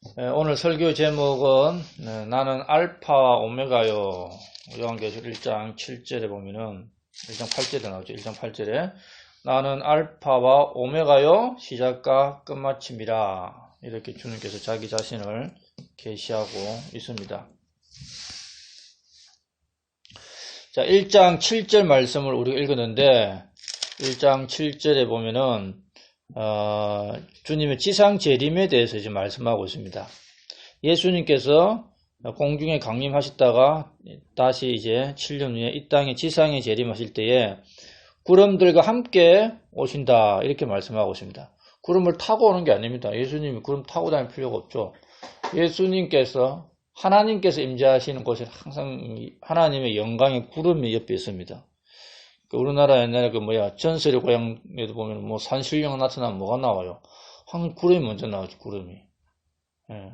오늘 설교 제목은 나는 알파와 오메가요. 요한계시록 1장 7절에 보면은 1장 8절에 나오죠. 1장 8절에 나는 알파와 오메가요 시작과 끝마침이라 이렇게 주님께서 자기 자신을 계시하고 있습니다. 자, 1장 7절 말씀을 우리가 읽었는데 1장 7절에 보면은 주님의 지상 재림에 대해서 이제 말씀하고 있습니다. 예수님께서 공중에 강림하셨다가 다시 이제 7년 후에 이 땅에 지상에 재림하실 때에 구름들과 함께 오신다 이렇게 말씀하고 있습니다. 구름을 타고 오는 게 아닙니다. 예수님이 구름 타고 다닐 필요가 없죠. 예수님께서 하나님께서 임재하시는 곳에 항상 하나님의 영광의 구름이 옆에 있습니다. 우리나라 옛날에 전설의 고향에도 보면 산신령 나타나면 뭐가 나와요? 항상 구름이 먼저 나오죠, 구름이. 예.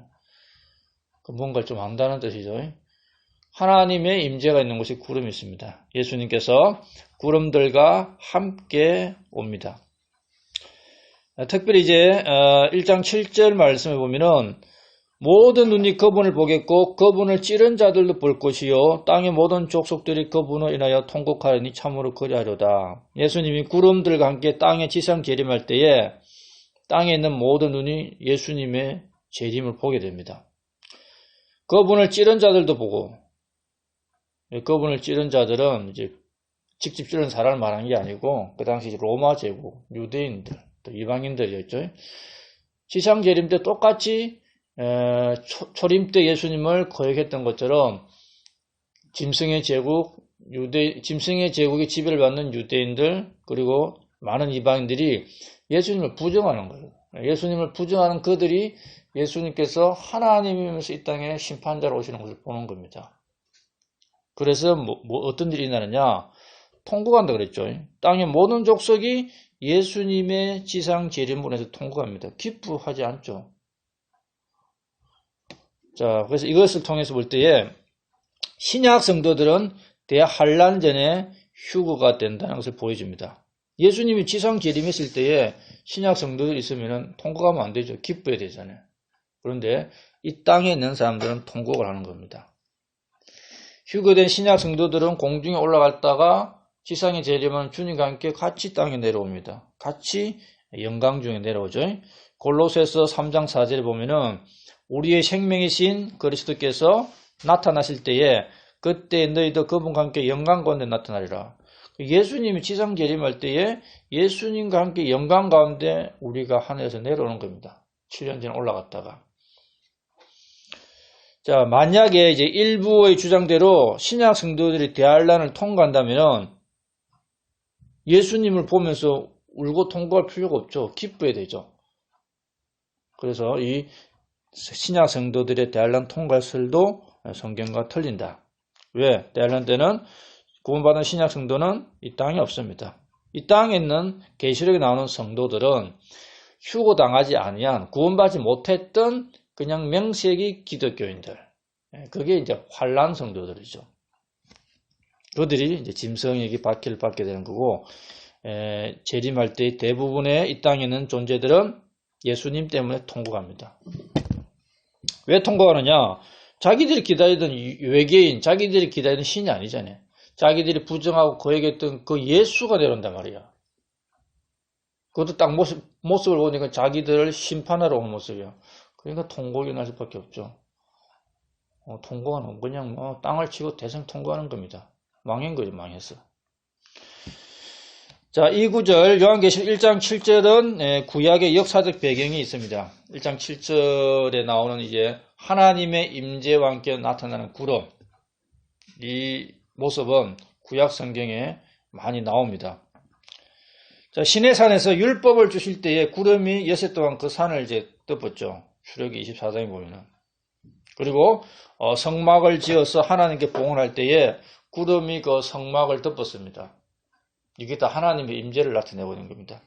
뭔가 좀 안다는 뜻이죠. 하나님의 임재가 있는 곳에 구름이 있습니다. 예수님께서 구름들과 함께 옵니다. 특별히 이제 1장 7절 말씀에 보면은 모든 눈이 그분을 보겠고 그분을 찌른 자들도 볼 것이요 땅의 모든 족속들이 그분을 인하여 통곡하리니 참으로 그리하리로다. 예수님이 구름들과 함께 땅에 지상 재림할 때에 땅에 있는 모든 눈이 예수님의 재림을 보게 됩니다. 그분을 찌른 자들도 보고, 그분을 찌른 자들은 이제 직접 찌른 사람을 말한 게 아니고 그 당시 로마 제국, 유대인들, 또 이방인들이었죠. 지상 재림 때 똑같이 초림 때 예수님을 거역했던 것처럼 짐승의 제국의 지배를 받는 유대인들 그리고 많은 이방인들이 예수님을 부정하는 거예요. 예수님을 부정하는 그들이 예수님께서 하나님이면서 이 땅에 심판자로 오시는 것을 보는 겁니다. 그래서 어떤 일이 일어나느냐? 통곡한다 그랬죠. 땅의 모든 족속이 예수님의 지상 재림으로 해서 통곡합니다. 기뻐하지 않죠. 자, 그래서 이것을 통해서 볼 때에 신약 성도들은 대환란 전에 휴거가 된다는 것을 보여줍니다. 예수님이 지상 재림했을 때에 신약 성도들이 있으면 통곡하면 안 되죠. 기뻐야 되잖아요. 그런데 이 땅에 있는 사람들은 통곡을 하는 겁니다. 휴거된 신약 성도들은 공중에 올라갔다가 지상에 재림한 주님과 함께 같이 땅에 내려옵니다. 같이 영광 중에 내려오죠. 골로새서 3장 4절에 보면은 우리의 생명이신 그리스도께서 나타나실 때에 그때 너희도 그분과 함께 영광 가운데 나타나리라. 예수님이 지상 재림할 때에 예수님과 함께 영광 가운데 우리가 하늘에서 내려오는 겁니다. 7년 전에 올라갔다가. 자, 만약에 이제 일부의 주장대로 신약 성도들이 대환란을 통과한다면 예수님을 보면서 울고 통곡할 필요가 없죠. 기뻐야 되죠. 그래서 이 신약 성도들의 대환란 통과설도 성경과 틀린다. 왜? 대환란 때는 구원받은 신약 성도는 이 땅에 없습니다. 이 땅에 있는 계시록에 나오는 성도들은 휴거당하지 아니한 구원받지 못했던 그냥 명색이 기독교인들. 그게 이제 환란 성도들이죠. 그들이 이제 짐승에게 박해를 받게 되는 거고 재림할 때 대부분의 이 땅에 있는 존재들은 예수님 때문에 통곡합니다. 왜 통곡하느냐? 자기들이 기다리던 외계인, 자기들이 기다리던 신이 아니잖아요. 자기들이 부정하고 거역했던 그 예수가 내려온단 말이야. 그것도 딱 모습을 보니까 자기들을 심판하러 온 모습이야. 그러니까 통곡이 날 수밖에 없죠. 통곡하는 그냥 땅을 치고 대성 통곡하는 겁니다. 망한 거죠, 망했어. 자, 이 구절 요한계시록 1장 7절은 구약의 역사적 배경이 있습니다. 1장 7절에 나오는 이제 하나님의 임재와 함께 나타나는 구름. 이 모습은 구약 성경에 많이 나옵니다. 자, 시내산에서 율법을 주실 때에 구름이 여세 동안 그 산을 이제 덮었죠. 출애굽기 24장에 보면은. 그리고 성막을 지어서 하나님께 봉헌할 때에 구름이 그 성막을 덮었습니다. 이게 다 하나님의 임재를 나타내버린 겁니다.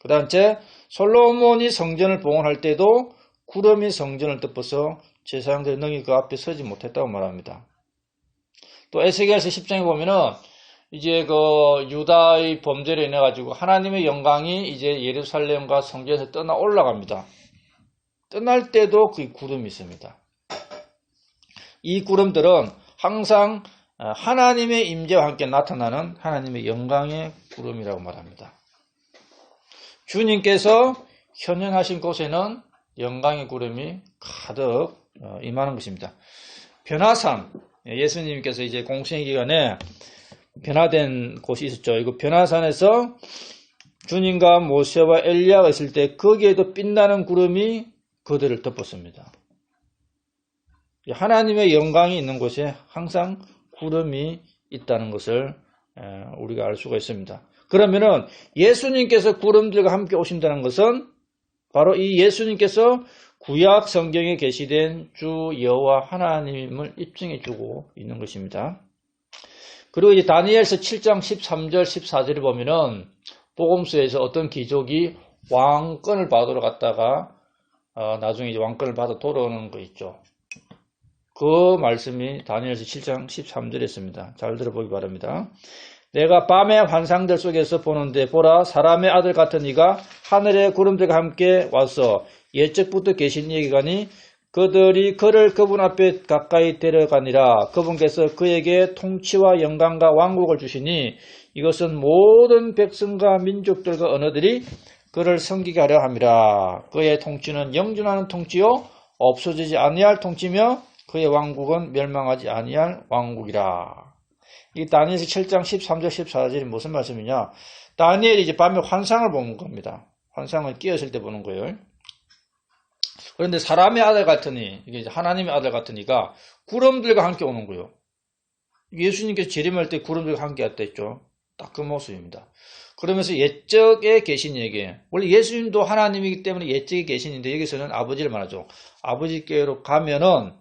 그 다음에 솔로몬이 성전을 봉헌할 때도 구름이 성전을 덮어서 제사장들의 능히 그 앞에 서지 못했다고 말합니다. 또 에스겔서 10장에 보면은 이제 그 유다의 범죄로 인해 가지고 하나님의 영광이 이제 예루살렘과 성전에서 떠나 올라갑니다. 떠날 때도 그 구름이 있습니다. 이 구름들은 항상 하나님의 임재와 함께 나타나는 하나님의 영광의 구름이라고 말합니다. 주님께서 현현하신 곳에는 영광의 구름이 가득 임하는 것입니다. 변화산, 예수님께서 이제 공생의 기간에 변화된 곳이 있었죠. 이거 변화산에서 주님과 모세와 엘리야가 있을 때 거기에도 빛나는 구름이 그들을 덮었습니다. 하나님의 영광이 있는 곳에 항상 구름이 있다는 것을 우리가 알 수가 있습니다. 그러면은 예수님께서 구름들과 함께 오신다는 것은 바로 이 예수님께서 구약 성경에 계시된 주 여호와 하나님을 입증해 주고 있는 것입니다. 그리고 이제 다니엘서 7장 13절 14절을 보면은 복음서에서 어떤 귀족이 왕권을 받으러 갔다가 나중에 이제 왕권을 받아 돌아오는 거 있죠. 그 말씀이 다니엘서 7장 13절에 있습니다. 잘 들어보기 바랍니다. 내가 밤의 환상들 속에서 보는데 보라 사람의 아들 같은 이가 하늘의 구름들과 함께 와서 옛적부터 계신 이에게가니 그들이 그를 그분 앞에 가까이 데려가니라. 그분께서 그에게 통치와 영광과 왕국을 주시니 이것은 모든 백성과 민족들과 언어들이 그를 섬기게 하려 함이라. 그의 통치는 영존하는 통치요 없어지지 아니할 통치며 그의 왕국은 멸망하지 아니할 왕국이라. 이 다니엘서 7장 13절 14절이 무슨 말씀이냐? 다니엘이 이제 밤에 환상을 보는 겁니다. 환상을 깨었을 때 보는 거예요. 그런데 사람의 아들 같으니, 이게 이제 하나님의 아들 같으니까 구름들과 함께 오는 거예요. 예수님께서 재림할 때 구름들과 함께 왔다 했죠. 딱 그 모습입니다. 그러면서 옛적에 계신 얘기, 원래 예수님도 하나님이기 때문에 옛적에 계신인데 여기서는 아버지를 말하죠. 아버지께로 가면은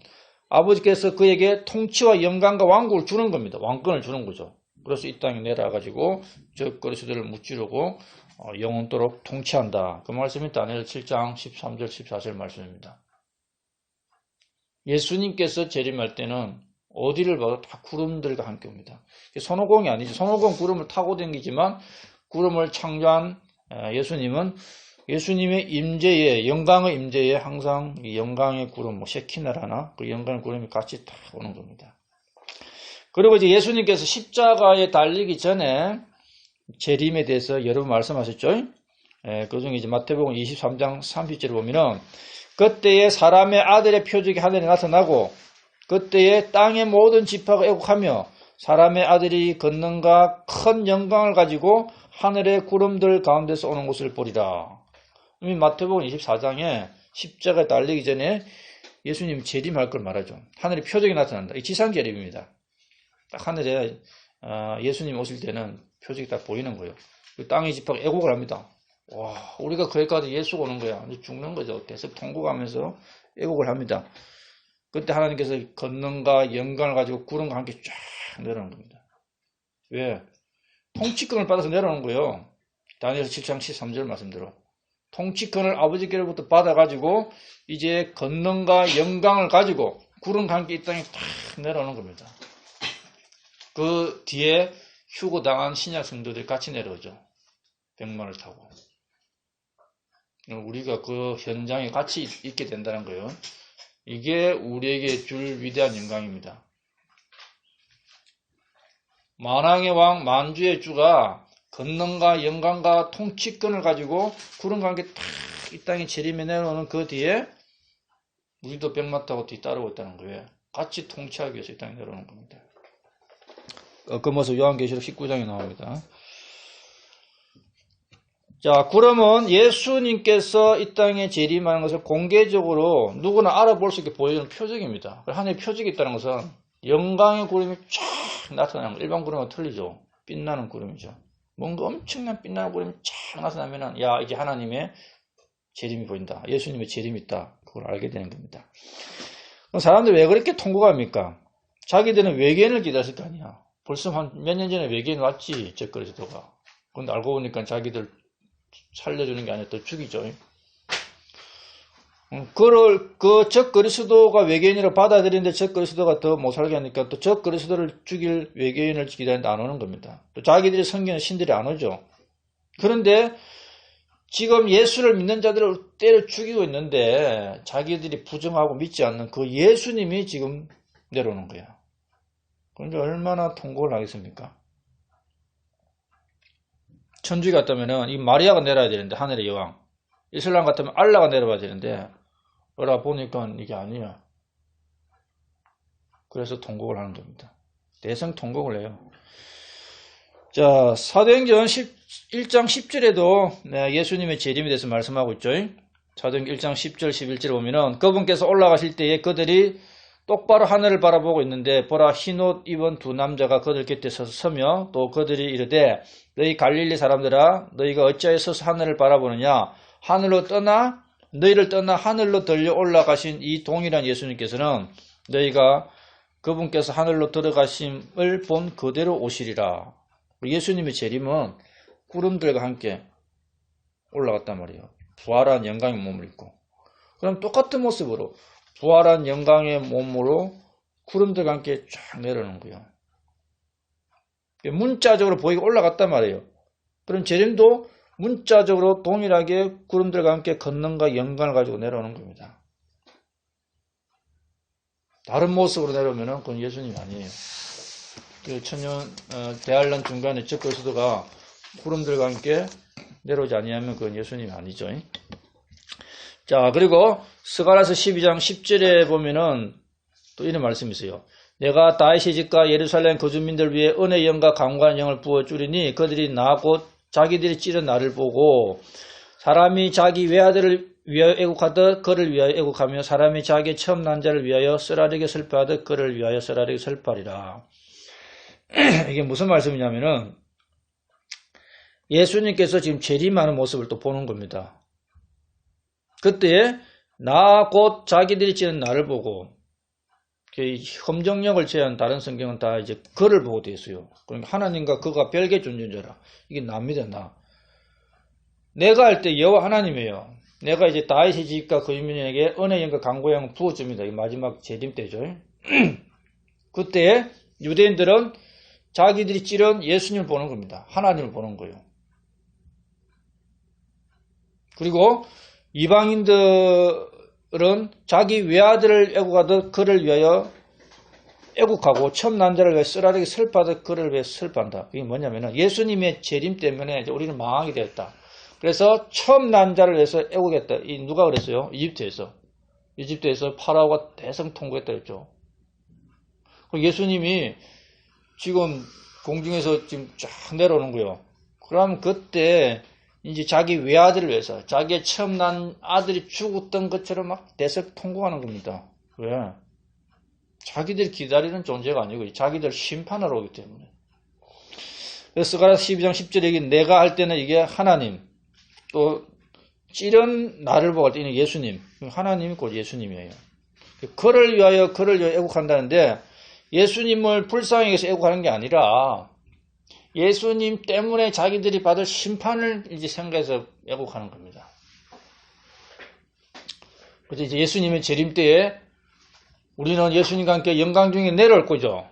아버지께서 그에게 통치와 영광과 왕국을 주는 겁니다. 왕권을 주는 거죠. 그래서 이 땅에 내려와가지고 저 그리스도를 무찌르고 영원토록 통치한다. 그 말씀이 다니엘 7장 13절 14절 말씀입니다. 예수님께서 재림할 때는 어디를 봐도 다 구름들과 함께 옵니다. 손오공이 아니죠. 손오공 구름을 타고 다니지만 구름을 창조한 예수님은 예수님의 임재에, 영광의 임재에 항상 이 영광의 구름, 셰키나라나 그 영광의 구름이 같이 다 오는 겁니다. 그리고 이제 예수님께서 십자가에 달리기 전에 재림에 대해서 여러 번 말씀하셨죠. 그 중에 이제 마태복음 23장 30절을 보면은 그때에 사람의 아들의 표적이 하늘에 나타나고 그때에 땅의 모든 지파가 애곡하며 사람의 아들이 걷는가 큰 영광을 가지고 하늘의 구름들 가운데서 오는 것을 보리라. 마태복음 24장에 십자가에 달리기 전에 예수님이 재림할 걸 말하죠. 하늘에 표적이 나타난다. 이 지상 재림입니다. 딱 하늘에 예수님 오실 때는 표적이 딱 보이는 거예요. 땅의 지파가 애곡을 합니다. 와, 우리가 거기까지 예수가 오는 거야. 죽는 거죠. 계속 통곡하면서 애곡을 합니다. 그때 하나님께서 권능과 영광을 가지고 구름과 함께 쫙 내려오는 겁니다. 왜? 통치권을 받아서 내려오는 거예요. 다니엘서 7장 13절 말씀대로. 통치권을 아버지께로부터 받아가지고 이제 권능과 영광을 가지고 구름과 함께 이 땅에 탁 내려오는 겁니다. 그 뒤에 휴거당한 신약 성도들이 같이 내려오죠. 백마를 타고. 우리가 그 현장에 같이 있게 된다는 거예요. 이게 우리에게 줄 위대한 영광입니다. 만왕의 왕, 만주의 주가 권능과 영광과 통치권을 가지고 구름과 함께 탁 이 땅에 재림에 내려오는 그 뒤에 우리도 백마 타고 뒤따르고 있다는 거예요. 같이 통치하기 위해서 이 땅에 내려오는 겁니다. 그 모습 요한계시록 19장에 나옵니다. 자, 구름은 예수님께서 이 땅에 재림하는 것을 공개적으로 누구나 알아볼 수 있게 보여주는 표적입니다. 하늘의 표적이 있다는 것은 영광의 구름이 쫙 나타나는 거. 일반 구름과 틀리죠. 빛나는 구름이죠. 뭔가 엄청난 빛나는 구름이 쫙 나타나면은 야, 이게 하나님의 재림이 보인다. 예수님의 재림이 있다. 그걸 알게 되는 겁니다. 그럼 사람들이 왜 그렇게 통곡합니까? 자기들은 외계인을 기다렸을 거 아니야. 벌써 한 몇 년 전에 외계인 왔지, 저 그리스도가. 근데 알고 보니까 자기들 살려주는 게 아니라 또 죽이죠. 적 그리스도가 외계인으로 받아들이는데 적 그리스도가 더 못 살게 하니까 또 적 그리스도를 죽일 외계인을 기다리는데 안 오는 겁니다. 또 자기들이 섬기는 신들이 안 오죠. 그런데 지금 예수를 믿는 자들을 때려 죽이고 있는데 자기들이 부정하고 믿지 않는 그 예수님이 지금 내려오는 거야. 그런데 얼마나 통곡을 하겠습니까? 천주교 같다면은 이 마리아가 내려야 되는데, 하늘의 여왕. 이슬람 같으면 알라가 내려와야 되는데 어라 보니까 이게 아니야. 그래서 통곡을 하는 겁니다. 대성 통곡을 해요. 자, 사도행전 1장 10절에도 예수님의 재림에 대해서 말씀하고 있죠. 사도행전 1장 10절 11절에 보면은 그분께서 올라가실 때에 그들이 똑바로 하늘을 바라보고 있는데 보라 흰옷 입은 두 남자가 그들 곁에 서며 또 그들이 이르되 너희 갈릴리 사람들아 너희가 어찌하여 서서 하늘을 바라보느냐 너희를 떠나 하늘로 들려 올라가신 이 동일한 예수님께서는 너희가 그분께서 하늘로 들어가심을 본 그대로 오시리라. 예수님의 재림은 구름들과 함께 올라갔단 말이에요. 부활한 영광의 몸을 입고. 그럼 똑같은 모습으로 부활한 영광의 몸으로 구름들과 함께 쫙 내려오는 거예요. 문자적으로 보이게 올라갔단 말이에요. 그럼 재림도 문자적으로 동일하게 구름들과 함께 권능과 영광을 가지고 내려오는 겁니다. 다른 모습으로 내려오면 그건 예수님이 아니에요. 그 대환란 중간에 적그리스도가 구름들과 함께 내려오지 아니하면 그건 예수님이 아니죠. 자, 그리고 스가랴서 12장 10절에 보면은 또 이런 말씀이 있어요. 내가 다윗의 집과 예루살렘 거주민들 위해 은혜의 영과 강구한 영을 부어주리니 그들이 나 곧 자기들이 찌른 나를 보고 사람이 자기 외아들을 위하여 애국하듯 그를 위하여 애국하며 사람이 자기의 처음 난 자를 위하여 쓰라리게 슬퍼하듯 그를 위하여 쓰라리게 슬퍼하리라. 이게 무슨 말씀이냐면은 예수님께서 지금 재림하는 모습을 또 보는 겁니다. 그때 나 곧 자기들이 찌른 나를 보고 험정력을 제한 다른 성경은 다 이제 그를 보고 되어 있어요. 그러니까 하나님과 그가 별개 존재자라. 이게 납니다, 나. 내가 할 때 여호와 하나님이에요. 내가 이제 다윗의 집과 거주민에게 은혜의 영과 강구의 영을 부어줍니다. 이 마지막 재림 때죠. 그때 유대인들은 자기들이 찌른 예수님을 보는 겁니다. 하나님을 보는 거예요. 그리고 이방인들은 자기 외아들을 애국하듯 그를 위하여 애국하고 처음 난 자를 위해 쓰라리게 슬퍼하듯 그를 위해 슬퍼한다. 이게 뭐냐면은 예수님의 재림 때문에 이제 우리는 망하게 되었다. 그래서 처음 난 자를 위해서 애국했다. 이 누가 그랬어요? 이집트에서 파라오가 대성통곡했다 했죠. 예수님이 지금 공중에서 지금 쫙 내려오는 거예요. 그럼 그때 이제 자기 외아들을 위해서 자기의 처음 난 아들이 죽었던 것처럼 막 대성통곡하는 겁니다. 왜? 자기들이 기다리는 존재가 아니고 자기들 심판하러 오기 때문에. 그래서 스가랴 12장 10절에 얘기 내가 할 때는 이게 하나님, 또 찌른 나를 보고 할 때는 예수님, 하나님이 곧 예수님이에요. 그를 위하여 애국한다는데 예수님을 불쌍히 해서 애국하는 게 아니라 예수님 때문에 자기들이 받을 심판을 이제 생각해서 애국하는 겁니다. 그래서 이제 예수님의 재림 때에 우리는 예수님과 함께 영광 중에 내려올 거죠.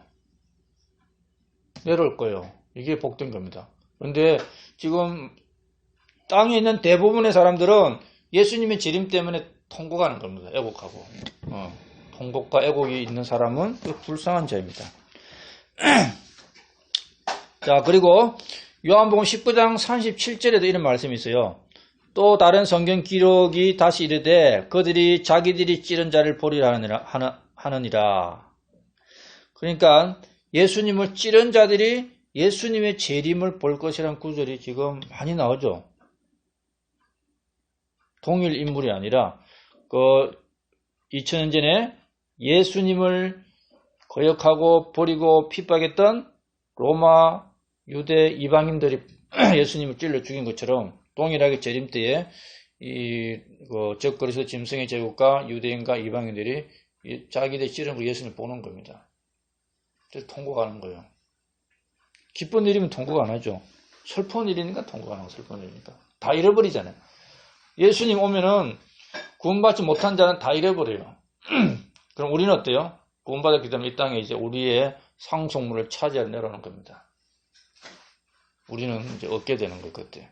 내려올 거예요. 이게 복된 겁니다. 그런데 지금 땅에 있는 대부분의 사람들은 예수님의 재림 때문에 통곡하는 겁니다. 애곡하고. 통곡과 애곡이 있는 사람은 불쌍한 자입니다. 자, 그리고 요한복음 19장 37절에도 이런 말씀이 있어요. 또 다른 성경 기록이 다시 이르되 그들이 자기들이 찌른 자를 보리라 하느니라. 그러니까 예수님을 찌른 자들이 예수님의 재림을 볼 것이라는 구절이 지금 많이 나오죠. 동일 인물이 아니라 2000년 전에 예수님을 거역하고 버리고 핍박했던 로마, 유대, 이방인들이 예수님을 찔러 죽인 것처럼 동일하게 재림 때에 적그리스도 짐승의 제국과 유대인과 이방인들이 자기들 찌른 거 예수님을 보는 겁니다. 그래서 통곡하는 거예요. 기쁜 일이면 통곡 안 하죠. 슬픈 일이니까 통곡 안 하고 슬픈 일이니까. 다 잃어버리잖아요. 예수님 오면은 구원받지 못한 자는 다 잃어버려요. 그럼 우리는 어때요? 구원받았기 때문에 이 땅에 이제 우리의 상속물을 차지하러 내려오는 겁니다. 우리는 이제 얻게 되는 거예요, 그때.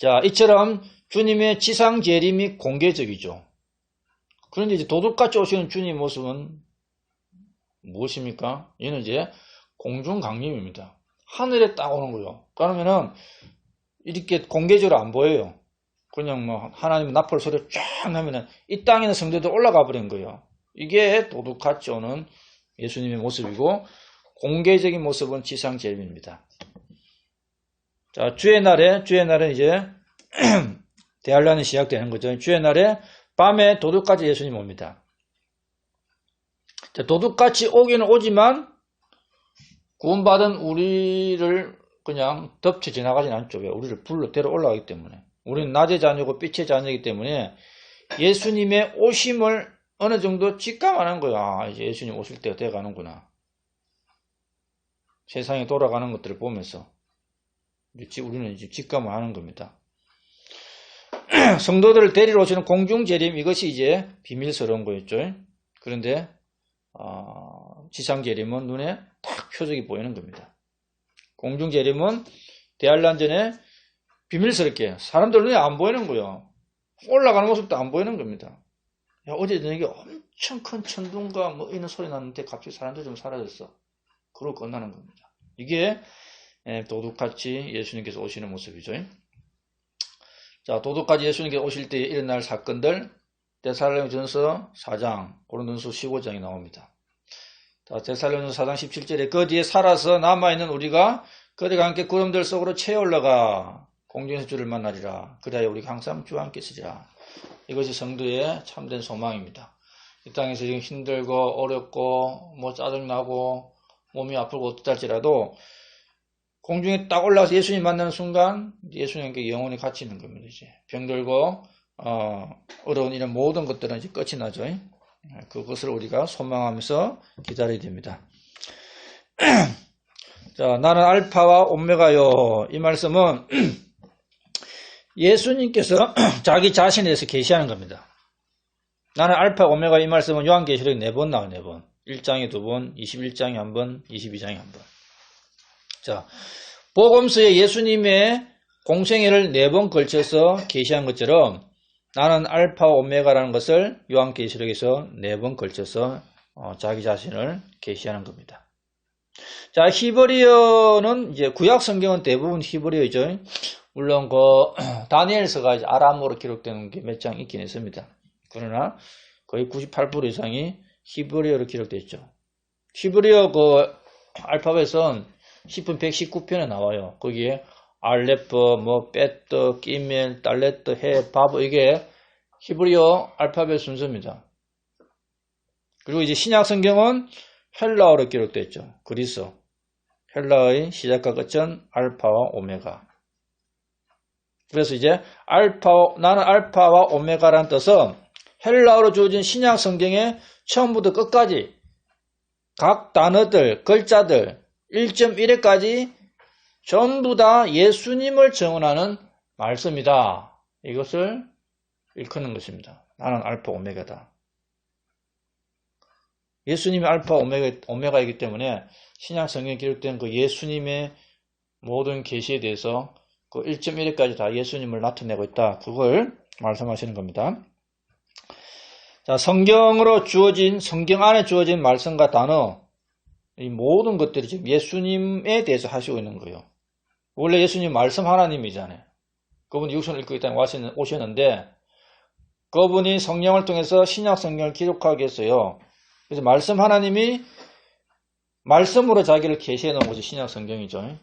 자, 이처럼 주님의 지상 재림이 공개적이죠. 그런데 이제 도둑같이 오시는 주님 모습은 무엇입니까? 얘는 이제 공중 강림입니다. 하늘에 딱 오는 거예요. 그러면은 이렇게 공개적으로 안 보여요. 그냥 뭐 하나님 나팔 소리 쫙 하면은 이 땅에 있는 성도들 올라가 버린 거예요. 이게 도둑같이 오는 예수님의 모습이고, 공개적인 모습은 지상 재림입니다. 자, 주의 날은 이제 대환란이 시작되는 거죠. 주의 날에 밤에 도둑같이 예수님 옵니다. 자, 도둑같이 오기는 오지만 구원받은 우리를 그냥 덮쳐 지나가진 않죠. 우리를 불러 데려 올라가기 때문에. 우리는 낮의 자녀고 빛의 자녀이기 때문에 예수님의 오심을 어느 정도 직감하는 거야. 아, 이제 예수님 오실 때가 돼가는구나. 세상에 돌아가는 것들을 보면서 우리는 이제 직감을 하는 겁니다. 성도들을 데리러 오시는 공중 재림, 이것이 이제 비밀스러운 거였죠. 그런데 지상 재림은 눈에 딱 표적이 보이는 겁니다. 공중 재림은 대환란 전에 비밀스럽게 사람들 눈에 안 보이는 거예요. 올라가는 모습도 안 보이는 겁니다. 야, 어제 저녁에 엄청 큰 천둥과 뭐 이런 소리 났는데 갑자기 사람들 좀 사라졌어. 그러고 끝나는 겁니다. 이게 도둑같이 예수님께서 오시는 모습이죠. 자, 도둑같이 예수님께서 오실 때 일어날 사건들, 데살로니가전서 4장, 고린도전서 15장이 나옵니다. 자, 데살로니가전서 4장 17절에 그 뒤에 살아서 남아있는 우리가 그들과 함께 구름들 속으로 채 올라가 공중에서 주를 만나리라. 그래야 우리가 항상 주와 함께 있으리라. 이것이 성도의 참된 소망입니다. 이 땅에서 지금 힘들고 어렵고 뭐 짜증나고 몸이 아프고 어떡할지라도 공중에 딱 올라가서 예수님 만나는 순간 예수님께 영원히 같이 있는 겁니다. 이제 병들고 어려운 이런 모든 것들은 이제 끝이 나죠. 그것을 우리가 소망하면서 기다려야 됩니다. 자, 나는 알파와 오메가요. 이 말씀은 예수님께서 자기 자신에 대해서 계시하는 겁니다. 나는 알파 오메가, 이 말씀은 요한계시록에 4번 나와요. 4번. 1장에 2번, 21장에 1번, 22장에 1번. 자, 복음서에 예수님의 공생애를 4번 걸쳐서 계시한 것처럼 나는 알파 오메가라는 것을 요한계시록에서 4번 걸쳐서 자기 자신을 계시하는 겁니다. 자, 히브리어는 이제 구약 성경은 대부분 히브리어죠. 물론 다니엘서가 이제 아람어로 기록되는 게 몇 장 있긴 있습니다. 그러나 거의 98% 이상이 히브리어로 기록되어 있죠. 히브리어 알파벳은 10분 119편에 나와요. 거기에 알레프, 베트, 끼멜, 달레트, 해, 바브, 이게 히브리어 알파벳 순서입니다. 그리고 이제 신약 성경은 헬라어로 기록되어 있죠. 그리스. 헬라의 시작과 끝은 알파와 오메가. 그래서 이제 나는 알파와 오메가라는 뜻은 헬라어로 주어진 신약 성경의 처음부터 끝까지 각 단어들, 글자들 1.1회까지 전부 다 예수님을 증언하는 말씀이다. 이것을 일컫는 것입니다. 나는 알파 오메가다. 예수님이 알파 오메가이기 때문에 신약 성경에 기록된 그 예수님의 모든 계시에 대해서 그 1.1회까지 다 예수님을 나타내고 있다. 그걸 말씀하시는 겁니다. 자, 성경 안에 주어진 말씀과 단어, 이 모든 것들이 지금 예수님에 대해서 하시고 있는 거예요. 원래 예수님 말씀 하나님이잖아요. 그분이 육신을 입고 이 땅에 오셨는데 그분이 성령을 통해서 신약 성경을 기록하기 위해서요. 그래서 말씀 하나님이 말씀으로 자기를 계시해 놓은 것이 신약 성경이죠.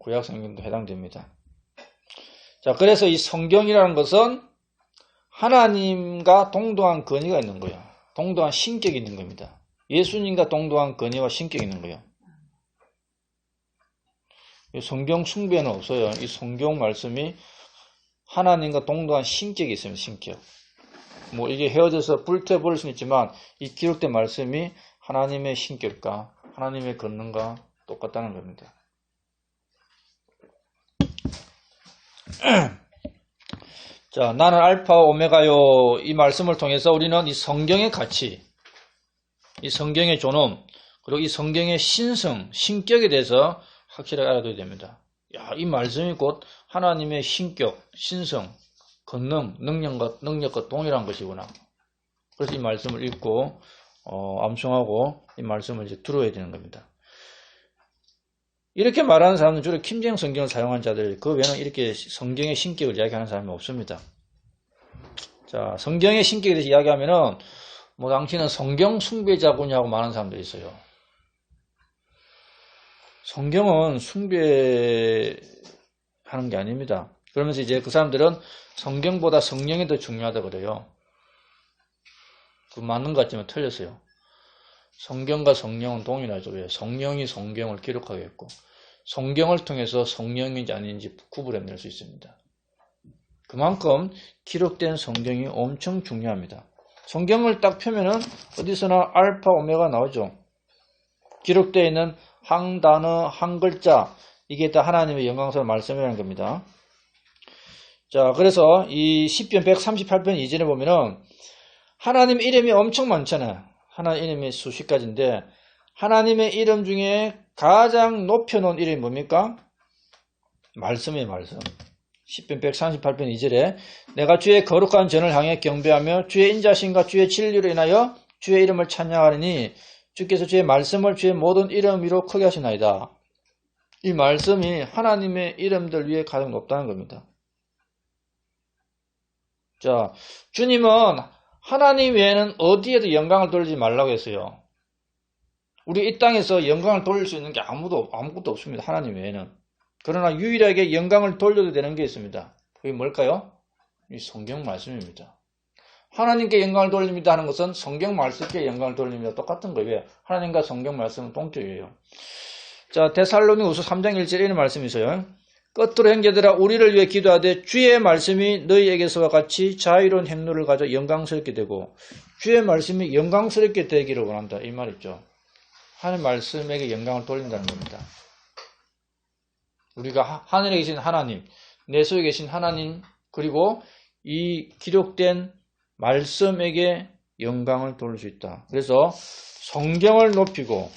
구약 성경도 해당됩니다. 자, 그래서 이 성경이라는 것은 하나님과 동등한 권위가 있는 거예요. 동등한 신격이 있는 겁니다. 예수님과 동등한 권위와 신격이 있는 거예요. 성경 숭배는 없어요. 이 성경 말씀이 하나님과 동등한 신격이 있습니다. 신격. 이게 헤어져서 불태워버릴 수는 있지만 이 기록된 말씀이 하나님의 신격과 하나님의 권능과 똑같다는 겁니다. 자, 나는 알파와 오메가요. 이 말씀을 통해서 우리는 이 성경의 가치, 이 성경의 존엄, 그리고 이 성경의 신성, 신격에 대해서 확실하게 알아둬야 됩니다. 야, 이 말씀이 곧 하나님의 신격, 신성, 권능, 능력과 동일한 것이구나. 그래서 이 말씀을 읽고 암송하고 이 말씀을 이제 들어야 되는 겁니다. 이렇게 말하는 사람은 주로 김정 성경을 사용한 자들, 그 외에는 이렇게 성경의 신격을 이야기하는 사람이 없습니다. 자, 성경의 신격에 대해서 이야기하면은 뭐 당신은 성경 숭배자군요 하고 말하는 사람들이 있어요. 성경은 숭배하는 게 아닙니다. 그러면서 이제 그 사람들은 성경보다 성령이 더 중요하다 그래요. 그 맞는 것 같지만 틀렸어요. 성경과 성령은 동일하죠. 왜? 성령이 성경을 기록하게 했고 성경을 통해서 성령인지 아닌지 구분해낼 수 있습니다. 그만큼 기록된 성경이 엄청 중요합니다. 성경을 딱 펴면은 어디서나 알파 오메가 나오죠. 기록되어 있는 한 단어 한 글자 이게 다 하나님의 영광스러운 말씀이라는 겁니다. 자, 그래서 이 시편 138편 이전에 보면은 하나님 이름이 엄청 많잖아요. 하나님 이름이 수십 가지인데 하나님의 이름 중에 가장 높여놓은 이름이 뭡니까? 말씀이에요, 말씀. 시편 138편 2절에 내가 주의 거룩한 전을 향해 경배하며 주의 인자심과 주의 진리로 인하여 주의 이름을 찬양하리니 주께서 주의 말씀을 주의 모든 이름 위로 크게 하시나이다. 이 말씀이 하나님의 이름들 위에 가장 높다는 겁니다. 자, 주님은 하나님 외에는 어디에도 영광을 돌리지 말라고 했어요. 우리 이 땅에서 영광을 돌릴 수 있는 게 아무것도 없습니다. 하나님 외에는. 그러나 유일하게 영광을 돌려도 되는 게 있습니다. 그게 뭘까요? 이 성경 말씀입니다. 하나님께 영광을 돌립니다 하는 것은 성경 말씀께 영광을 돌립니다. 똑같은 거예요. 하나님과 성경 말씀은 동격이에요. 자, 데살로니가후서 3장 1절에 이런 말씀이 있어요. 끝으로 형제들아 우리를 위해 기도하되 주의 말씀이 너희에게서와 같이 자유로운 행로를 가져 영광스럽게 되고 주의 말씀이 영광스럽게 되기를 원한다. 이 말 있죠. 하나님 말씀에게 영광을 돌린다는 겁니다. 우리가 하늘에 계신 하나님, 내 속에 계신 하나님, 그리고 이 기록된 말씀에게 영광을 돌릴 수 있다. 그래서 성경을 높이고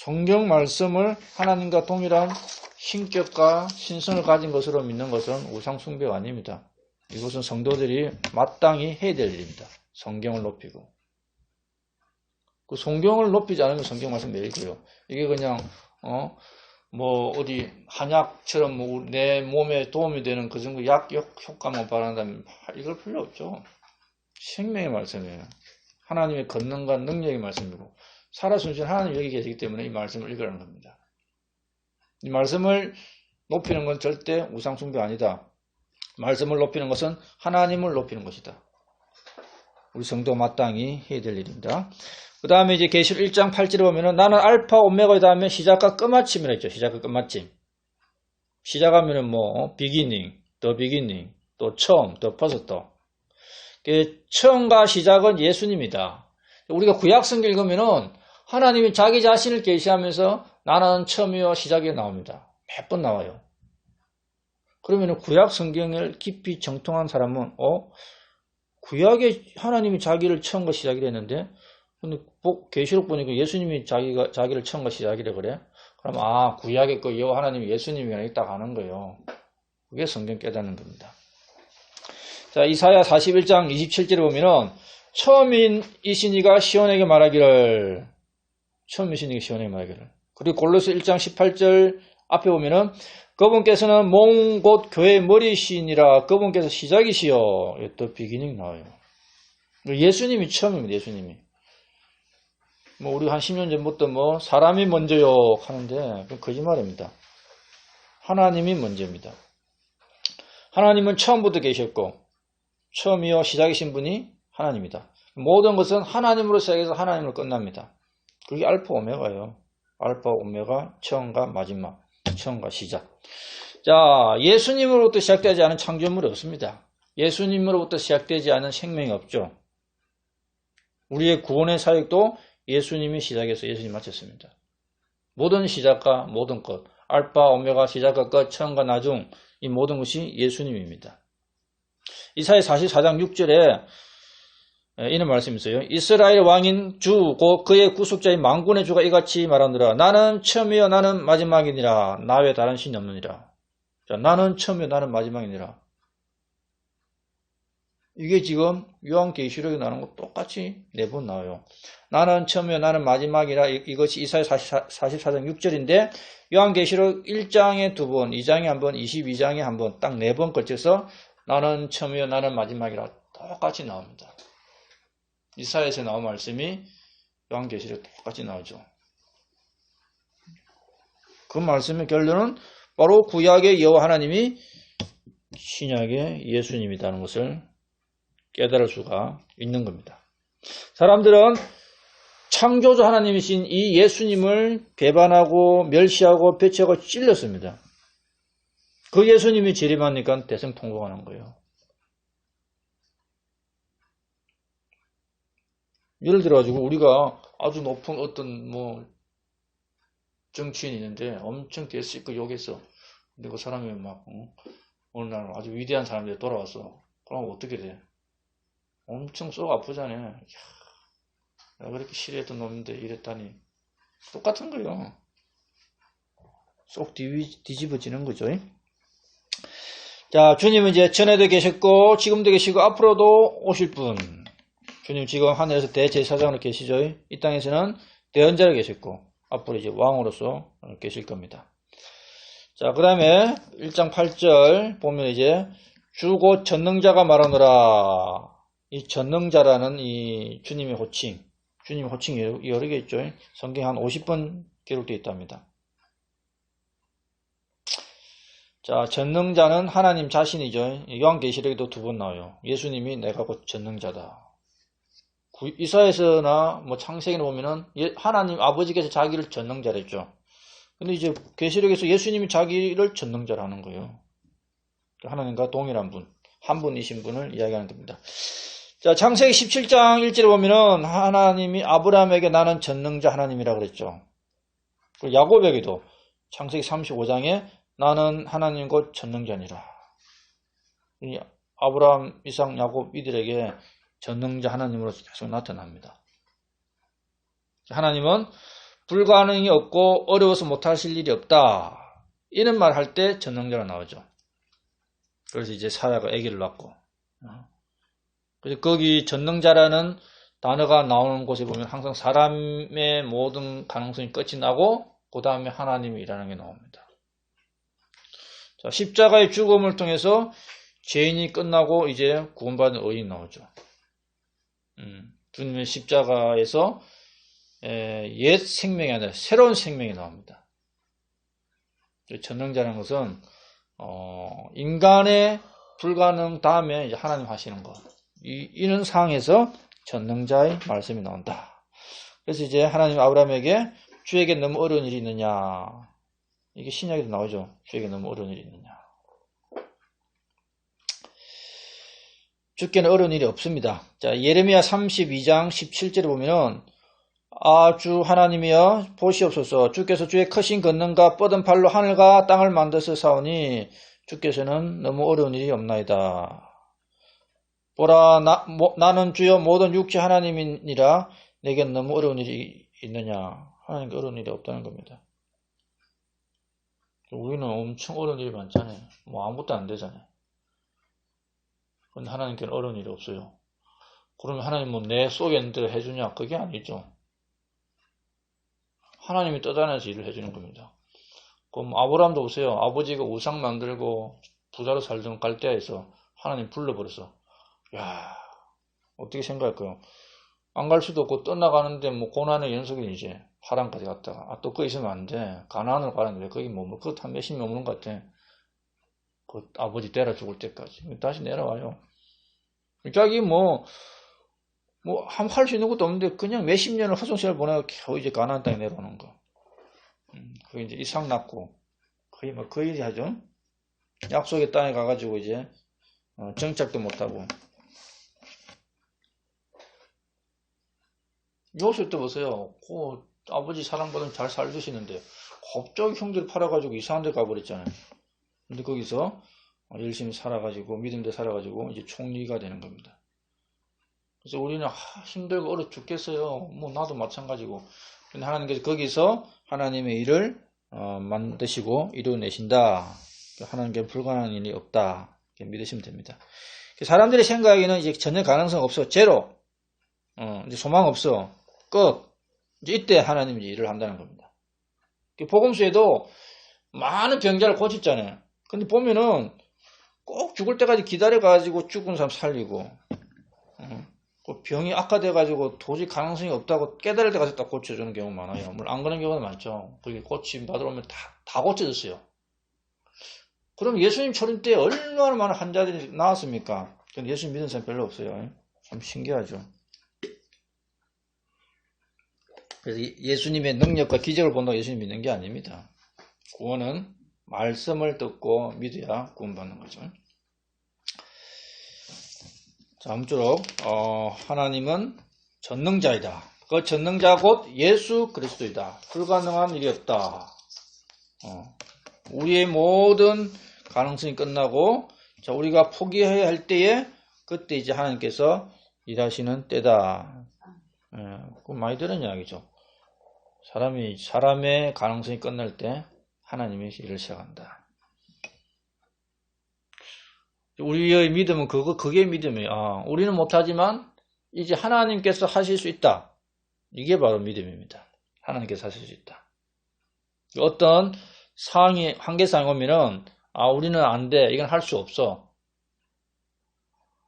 성경 말씀을 하나님과 동일한 신격과 신성을 가진 것으로 믿는 것은 우상 숭배가 아닙니다. 이것은 성도들이 마땅히 해야 될 일입니다. 성경을 높이고. 그 성경을 높이지 않으면 성경 말씀 왜 읽어요? 이게 그냥 어디 한약처럼 내 몸에 도움이 되는 그 정도 약 효과만 바란다면 이걸 필요 없죠. 생명의 말씀이에요. 하나님의 권능과 능력의 말씀이고 살아 숨쉬는 하나님 여기 계시기 때문에 이 말씀을 읽으라는 겁니다. 이 말씀을 높이는 건 절대 우상 숭배 아니다. 말씀을 높이는 것은 하나님을 높이는 것이다. 우리 성도 마땅히 해야 될 일입니다. 그 다음에 이제 계시록 1장 8절에 보면은 나는 알파 오메가의 다음에 시작과 끝마침이라 했죠. 시작과 끝마침. 시작하면은 beginning, the beginning, 또 처음, the first. 처음과 시작은 예수님이다. 우리가 구약 성경 읽으면은 하나님이 자기 자신을 계시하면서 나는 처음이요 시작이 나옵니다. 몇 번 나와요. 그러면은 구약 성경을 깊이 정통한 사람은 구약에 하나님이 자기를 처음과 시작이라 했는데 근데 계시록 보니까 예수님이 자기를 처음과 시작이라 그래? 그럼 구약의 그 여호와 하나님이 예수님이 딱 아는 거예요. 그게 성경 깨닫는 겁니다. 자, 이사야 41장 27절에 보면은 처음이신 이가 시온에게 말하기를 그리고 골로새 1장 18절 앞에 보면은 그분께서는 몸 곧 교회의 머리시니라 그분께서 시작이시여 또 비기닝 나와요. 예수님이 처음입니다. 예수님이. 우리 한 10년 전부터 사람이 먼저요 하는데 그건 거짓말입니다. 하나님이 먼저입니다. 하나님은 처음부터 계셨고 처음이요 시작이신 분이 하나님이다. 모든 것은 하나님으로 시작해서 하나님으로 끝납니다. 그게 알파 오메가예요. 알파 오메가 처음과 마지막, 처음과 시작. 자, 예수님으로부터 시작되지 않은 창조물이 없습니다. 예수님으로부터 시작되지 않은 생명이 없죠. 우리의 구원의 사역도 예수님이 시작해서 예수님이 마쳤습니다. 모든 시작과 모든 것, 알파, 오메가, 시작과 끝, 처음과 나중, 이 모든 것이 예수님입니다. 이사야 44장 6절에 이런 말씀이 있어요. 이스라엘 왕인 주, 곧 그의 구속자인 만군의 주가 이같이 말하느라 나는 처음이요 나는 마지막이니라 나 외 다른 신이 없느니라. 자, 나는 처음이요 나는 마지막이니라. 이게 지금 요한계시록에 나오는 거 똑같이 4번 나와요. 나는 처음이요 나는 마지막이라. 이것이 이사야 44장 6절인데 요한계시록 1장에 2번, 2장에 1번, 22장에 1번 딱 4번 걸쳐서 나는 처음이요 나는 마지막이라 똑같이 나옵니다. 이사야에서 나온 말씀이 요한계시록에 똑같이 나오죠. 그 말씀의 결론은 바로 구약의 여호와 하나님이 신약의 예수님이라는 것을 깨달을 수가 있는 겁니다. 사람들은 창조주 하나님이신 이 예수님을 배반하고 멸시하고 배척하고 찔렸습니다. 그 예수님이 재림하니까 대성통곡하는 거예요. 예를 들어가지고 우리가 아주 높은 어떤 정치인이 있는데 엄청 대수 있고 욕했어. 근데 그 사람이 막 어느 날 아주 위대한 사람들이 돌아왔어. 그럼 어떻게 돼? 엄청 속 아프잖아요. 이야, 내가 그렇게 싫어했던 놈인데 이랬다니. 똑같은 거예요. 쏙 뒤집어지는 거죠. 자, 주님은 이제 전에도 계셨고 지금도 계시고 앞으로도 오실 분. 주님 지금 하늘에서 대제사장으로 계시죠. 이 땅에서는 대언자로 계셨고 앞으로 이제 왕으로서 계실 겁니다. 자, 그 다음에 1장 8절 보면 이제 주곧 전능자가 말하노라. 이 전능자라는 이 주님의 호칭, 주님의 호칭이 여러 개 있죠. 성경에 한 50번 기록되어 있답니다. 자, 전능자는 하나님 자신이죠. 요한계시록에도 2번 나와요. 예수님이 내가 곧 전능자다. 이사야에서나 창세기를 보면은 하나님 아버지께서 자기를 전능자라 했죠. 근데 이제 계시록에서 예수님이 자기를 전능자라는 거예요. 하나님과 동일한 분, 한 분이신 분을 이야기하는 겁니다. 자, 창세기 17장 1절에 보면은 하나님이 아브라함에게 나는 전능자 하나님이라고 그랬죠. 그리고 야곱에게도 창세기 35장에 나는 하나님 곧 전능자니라. 아브라함, 이삭, 야곱 이들에게 전능자 하나님으로서 계속 나타납니다. 하나님은 불가능이 없고 어려워서 못하실 일이 없다. 이런 말 할 때 전능자가 나오죠. 그래서 이제 사라가 아기를 낳고. 그래서 거기 전능자라는 단어가 나오는 곳에 보면 항상 사람의 모든 가능성이 끝이 나고 그 다음에 하나님이라는 게 나옵니다. 자, 십자가의 죽음을 통해서 죄인이 끝나고 이제 구원받은 의인이 나오죠. 주님의 십자가에서 옛 생명이 아니라 새로운 생명이 나옵니다. 전능자라는 것은 인간의 불가능 다음에 이제 하나님 하시는 것. 이런 상황에서 전능자의 말씀이 나온다. 그래서 이제 하나님 아브라함에게 주에게 너무 어려운 일이 있느냐. 이게 신약에도 나오죠. 주에게 너무 어려운 일이 있느냐. 주께는 어려운 일이 없습니다. 자, 예레미야 32장 17절에 보면은 주 하나님이여 보시옵소서. 주께서 주의 크신 권능과 뻗은 팔로 하늘과 땅을 만드서 사오니 주께서는 너무 어려운 일이 없나이다. 보라 나는 주여 모든 육체 하나님이니라. 내겐 너무 어려운 일이 있느냐. 하나님께 어려운 일이 없다는 겁니다. 우리는 엄청 어려운 일이 많잖아요. 아무것도 안 되잖아요. 근데 하나님께는 어려운 일이 없어요. 그러면 하나님 내 속에 있는 대로 해주냐? 그게 아니죠. 하나님이 떠다녀서 일을 해주는 겁니다. 그럼 아브라함도 보세요. 아버지가 우상 만들고 부자로 살던 갈대아에서 하나님 불러버렸어. 야, 어떻게 생각할까요? 안 갈 수도 없고 떠나가는데 고난의 연속이 이제 하란까지 갔다가 또 거기 있으면 안 돼. 가나안으로 가는데 왜 거기 그것 한 몇십 년 오는 것 같아. 그 아버지 때려 죽을 때까지 다시 내려와요. 자기 할 수 있는 것도 없는데 그냥 몇십 년을 허송세월 보내고 겨우 이제 가나안 땅에 내려오는 거. 그게 이제 이삭 낳고 거의 그 일이 하죠. 약속의 땅에 가가지고 이제 정착도 못하고. 요셉도 보세요. 아버지 사랑받으면 잘 살주시는데 갑자기 형제를 팔아가지고 이상한 데 가버렸잖아요. 근데 거기서 열심히 살아가지고 믿음대 살아가지고 이제 총리가 되는 겁니다. 그래서 우리는 힘들고 어려 죽겠어요. 나도 마찬가지고. 근데 하나님께서 거기서 하나님의 일을 만드시고 이루어내신다. 하나님께 불가능한 일이 없다. 이렇게 믿으시면 됩니다. 사람들이 생각하기에는 이제 전혀 가능성 없어. 제로. 이제 소망 없어. 끝. 이제 이때 하나님이 일을 한다는 겁니다. 복음서에도 많은 병자를 고쳤잖아요. 근데 보면은 꼭 죽을 때까지 기다려가지고 죽은 사람 살리고, 병이 악화돼가지고 도저히 가능성이 없다고 깨달을 때까지 딱 고쳐주는 경우가 많아요. 물론 안 그런 경우도 많죠. 그게 고침 받으러 오면 다 고쳐졌어요. 그럼 예수님 초림 때 얼마나 많은 환자들이 나왔습니까? 근데 예수님 믿는 사람 별로 없어요. 참 신기하죠. 그래서 예수님의 능력과 기적을 본다고 예수님 믿는 게 아닙니다. 구원은 말씀을 듣고 믿어야 구원받는 거죠. 자, 아무쪼록 하나님은 전능자이다. 그 전능자 곧 예수 그리스도이다. 불가능한 일이 없다. 우리의 모든 가능성이 끝나고, 자, 우리가 포기해야 할 때에 그때 이제 하나님께서 일하시는 때다. 그거 많이 들은 이야기죠. 사람의 가능성이 끝날 때 하나님이 일을 시작한다. 우리의 믿음은 그게 믿음이에요. 우리는 못하지만 이제 하나님께서 하실 수 있다. 이게 바로 믿음입니다. 하나님께서 하실 수 있다. 어떤 한계상이 오면은 우리는 안 돼. 이건 할 수 없어.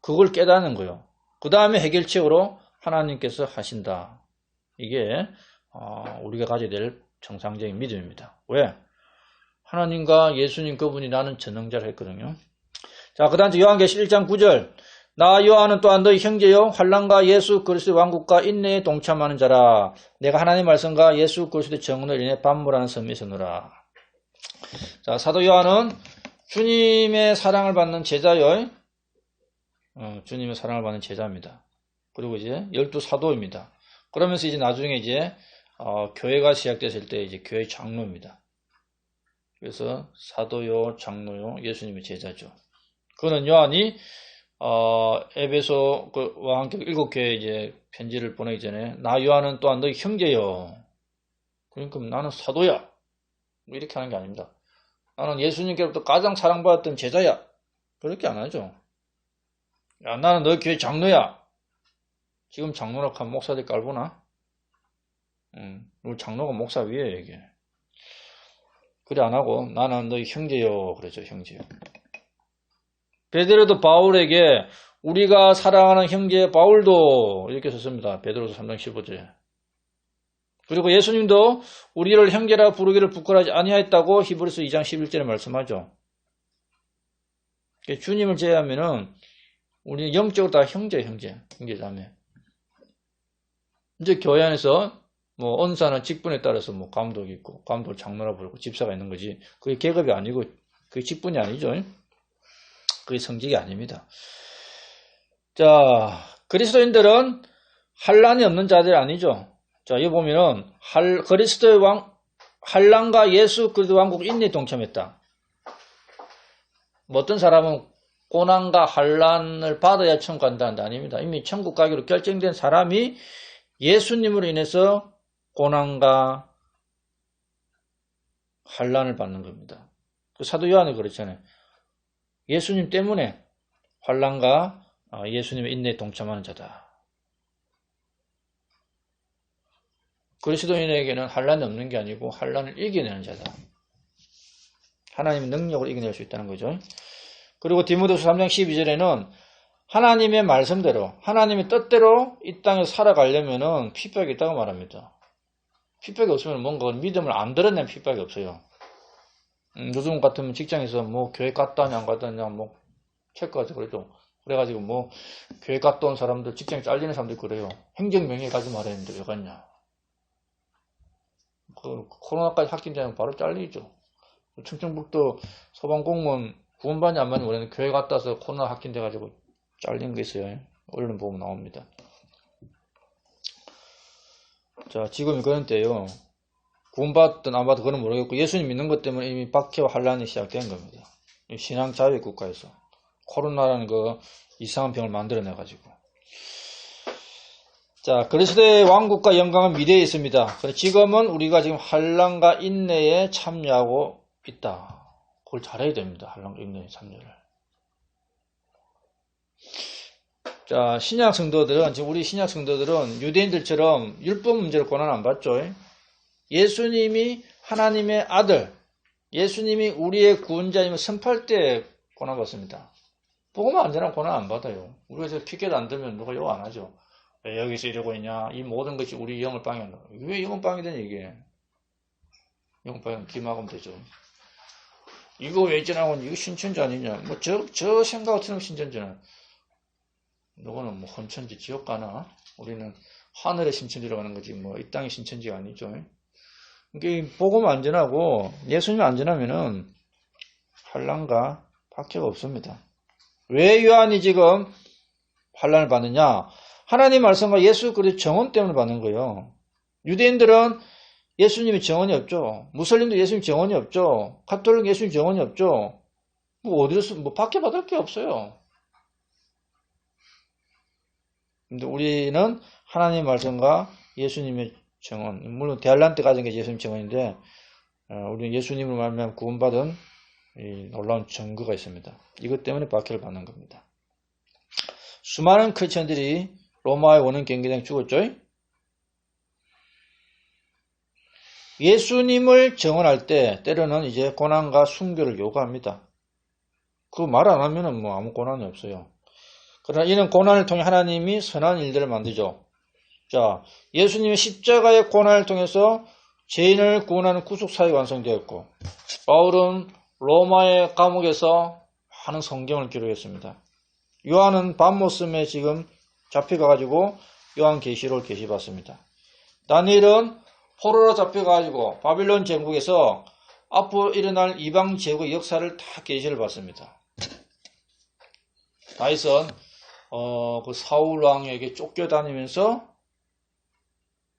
그걸 깨닫는 거예요. 그 다음에 해결책으로 하나님께서 하신다. 이게 우리가 가져야 될 정상적인 믿음입니다. 왜? 하나님과 예수님 그분이 나는 전능자를 했거든요. 자, 그 다음 요한계시 1장 9절. 나 요한은 또한 너희 형제요 환난과 예수 그리스도의 왕국과 인내에 동참하는 자라. 내가 하나님의 말씀과 예수 그리스도의 정언을 인해 반물하는 섬에 서노라. 자, 사도 요한은 주님의 사랑을 받는 제자요. 주님의 사랑을 받는 제자입니다. 그리고 이제 12사도입니다. 그러면서 이제 나중에 이제 교회가 시작됐을 때 이제 교회 장로입니다. 그래서 사도요, 장로요, 예수님의 제자죠. 그는 요한이 에베소 와 함께 7교회에 이제 편지를 보내기 전에 나 요한은 또한 너희 형제요. 그러니까 나는 사도야. 뭐 이렇게 하는 게 아닙니다. 나는 예수님께로부터 가장 사랑받았던 제자야. 그렇게 안 하죠. 야, 나는 너희 교회 장로야. 지금 장로라고 하면 목사들 깔보나? 우리 장로가 목사 위에 이게. 그래 안 하고 나는 너희 형제요. 그러죠. 형제요. 베드로도 바울에게 우리가 사랑하는 형제 바울도 이렇게 썼습니다. 베드로서 3장 15절에. 그리고 예수님도 우리를 형제라 부르기를 부끄러워하지 아니하였다고 히브리서 2장 11절에 말씀하죠. 주님을 제외하면은 우리는 영적으로 다 형제자매. 이제 교회 안에서 뭐 언사나 직분에 따라서 뭐 감독이 있고 감독을 장로라 부르고 집사가 있는 거지. 그게 계급이 아니고 그게 직분이 아니죠. 그게 성직이 아닙니다. 자, 그리스도인들은 환난이 없는 자들이 아니죠. 자, 여기 보면은 그리스도의 환난과 예수 그리스도 왕국 인내에 동참했다. 뭐 어떤 사람은 고난과 환난을 받아야 천국 간다는 게 아닙니다. 이미 천국 가기로 결정된 사람이 예수님으로 인해서 고난과 환난을 받는 겁니다. 그 사도 요한이 그랬잖아요. 예수님 때문에 환난과 예수님의 인내에 동참하는 자다. 그리스도인에게는 환난이 없는 게 아니고 환난을 이겨내는 자다. 하나님의 능력으로 이겨낼 수 있다는 거죠. 그리고 디모데후서 3장 12절에는 하나님의 말씀대로 하나님의 뜻대로 이 땅에 살아가려면은 핍박이 있다고 말합니다. 핍박이 없으면 뭔가 믿음을 안 드러낸 핍박이 없어요. 요즘 같으면 직장에서 뭐 교회 갔다 오냐 안 갔다 오냐 뭐 체크하자 그러죠. 그래가지고 뭐 교회 갔다 온 사람들 직장에 잘리는 사람들 그래요. 행정명예 가지 말았는데 왜 갔냐. 코로나까지 확진되면 바로 잘리죠. 충청북도 소방공무원 구원받지 안 받는 원래는 교회 갔다 와서 코로나 확진돼가지고 잘린 게 있어요. 언론 보면 나옵니다. 자, 지금이 그런 때예요. 구원받든 안 받든 그건 모르겠고 예수님 믿는 것 때문에 이미 박해와 환란이 시작된 겁니다. 신앙 자유 국가에서 코로나라는 그 이상한 병을 만들어내가지고. 자, 그리스도의 왕국과 영광은 미래에 있습니다. 지금은 우리가 지금 환란과 인내에 참여하고 있다. 그걸 잘해야 됩니다. 한랑 인내의 참여를. 자, 신약 성도들은, 지금 우리 신약 성도들은 유대인들처럼 율법 문제로 고난 안 받죠. 예수님이 하나님의 아들, 예수님이 우리의 구원자임을 선포할 때 고난 받습니다. 복음 안 전하면 고난 안 받아요. 우리가 피켓 안 들면 누가 욕 안 하죠. 왜 여기서 이러고 있냐? 이 모든 것이 우리 영을 방해한다. 왜 영을 방해되냐 이게? 영 방해 기막으면 되죠. 이거 왜 전하고 이거 신천지 아니냐? 뭐 저 생각 같은 신천지는 누구는 뭐 헌천지 지옥 가나? 우리는 하늘의 신천지라고 하는 거지 뭐 이 땅의 신천지가 아니죠. 이게 복음 안 전하고 예수님 안 전하면은 환난과 박해가 없습니다. 왜 요한이 지금 환난을 받느냐? 하나님 말씀과 예수 그리스도의 정언 때문에 받는 거예요. 유대인들은 예수님의 정언이 없죠. 무슬림도 예수님 정언이 없죠. 가톨릭 예수님 정언이 없죠. 뭐 어디서 뭐 박해 받을 게 없어요. 근데 우리는 하나님 말씀과 예수님의 정언, 물론 대할란 때 가진 게 예수님 정언인데 우리는 예수님을 말하면 구원받은 이 놀라운 증거가 있습니다. 이것 때문에 박해를 받는 겁니다. 수많은 크리스천들이 로마의 원형 경기장에 죽었죠. 예수님을 정언할 때 때로는 이제 고난과 순교를 요구합니다. 그거 말 안 하면은 뭐 아무 고난이 없어요. 그러나 이는 고난을 통해 하나님이 선한 일들을 만들죠. 자, 예수님의 십자가의 고난을 통해서 죄인을 구원하는 구속사역이 완성되었고, 바울은 로마의 감옥에서 많은 성경을 기록했습니다. 요한은 밤모섬에 지금 잡혀가가지고 요한계시록을 계시받습니다. 다니엘은 포로로 잡혀가지고 바빌론 제국에서 앞으로 일어날 이방 제국의 역사를 다 계시를 받습니다. 다윗은 그 사울 왕에게 쫓겨다니면서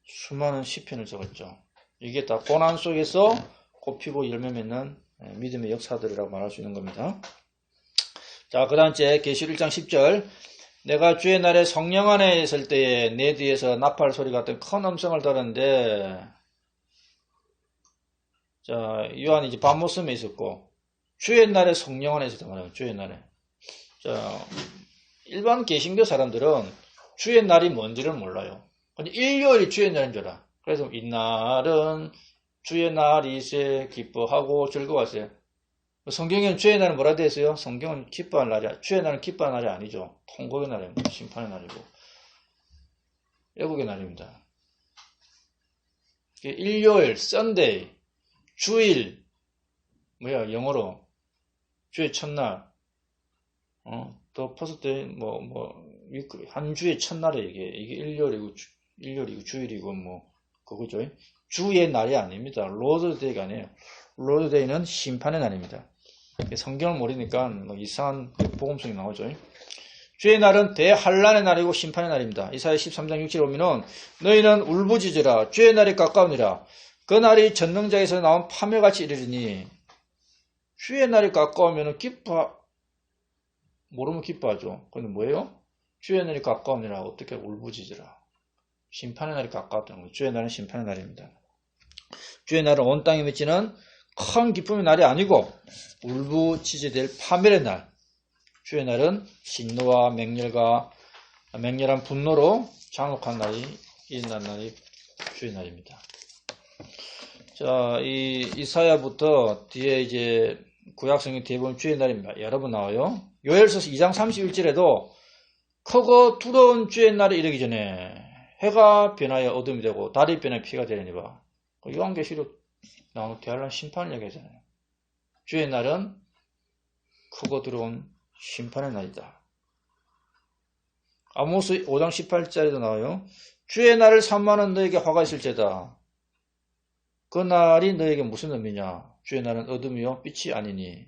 수많은 시편을 적었죠. 이게 다 고난 속에서 꽃피고 열매 맺는 믿음의 역사들이라고 말할 수 있는 겁니다. 자, 그 다음째 계시록 1장 10절 내가 주의 날에 성령 안에 있을 때에 내 뒤에서 나팔 소리 같은 큰 음성을 들었는데 자, 요한이 이제 밤모섬에 있었고 주의 날에 성령 안에 있었단 말이에요. 주의 날에. 자, 일반 개신교 사람들은 주의 날이 뭔지를 몰라요. 근데 일요일이 주의 날인 줄 알아. 그래서 이날은 주의 날이세 기뻐하고 즐거웠어요. 성경에는 주의 날은 뭐라 되어 있어요? 성경은 기뻐할 날이야. 주의 날은 기뻐할 날이 아니죠. 통곡의 날입니다. 심판의 날이고. 애국의 날입니다. 일요일, 썬데이, 주일, 뭐야, 영어로. 주의 첫날. 또 퍼스트데이, 한 주의 첫날에 이게 일요일이고, 주일이고, 그거죠. 주의 날이 아닙니다. 로드데이가 아니에요. 로드데이는 심판의 날입니다. 성경을 모르니까 이상한 복음성이 나오죠. 주의 날은 대환란의 날이고 심판의 날입니다. 이사야 13장 6절 보면은 너희는 울부짖으라 주의 날이 가까우니라 그 날이 전능자에서 나온 파멸같이 이르리니 주의 날이 가까우면 모르면 기뻐하죠. 근데 뭐예요? 주의 날이 가까우니라 어떻게 울부짖으라 심판의 날이 가까웠다는 거예요. 주의 날은 심판의 날입니다. 주의 날은 온 땅에 맺히는 큰 기쁨의 날이 아니고 울부짖어야 파멸의 날. 주의 날은 진노와 맹렬한 분노로 장혹한 날이 일어난 날이 주의 날입니다. 자, 이 이사야부터 뒤에 이제 구약성경 대부분 주의 날이 여러 번 나와요. 요엘서 2장 31절에도 크고 두려운 주의 날이 이르기 전에 해가 변하여 어둠이 되고 달이 변하여 피가 되려니 봐. 요한계시록 나오는 대환란 심판을 얘기하잖아요. 주의 날은 크고 두려운 심판의 날이다. 아모스 5장 18절에도 나와요. 주의 날을 산만한 너에게 화가 있을지다. 그 날이 너에게 무슨 의미냐? 주의 날은 어둠이요 빛이 아니니.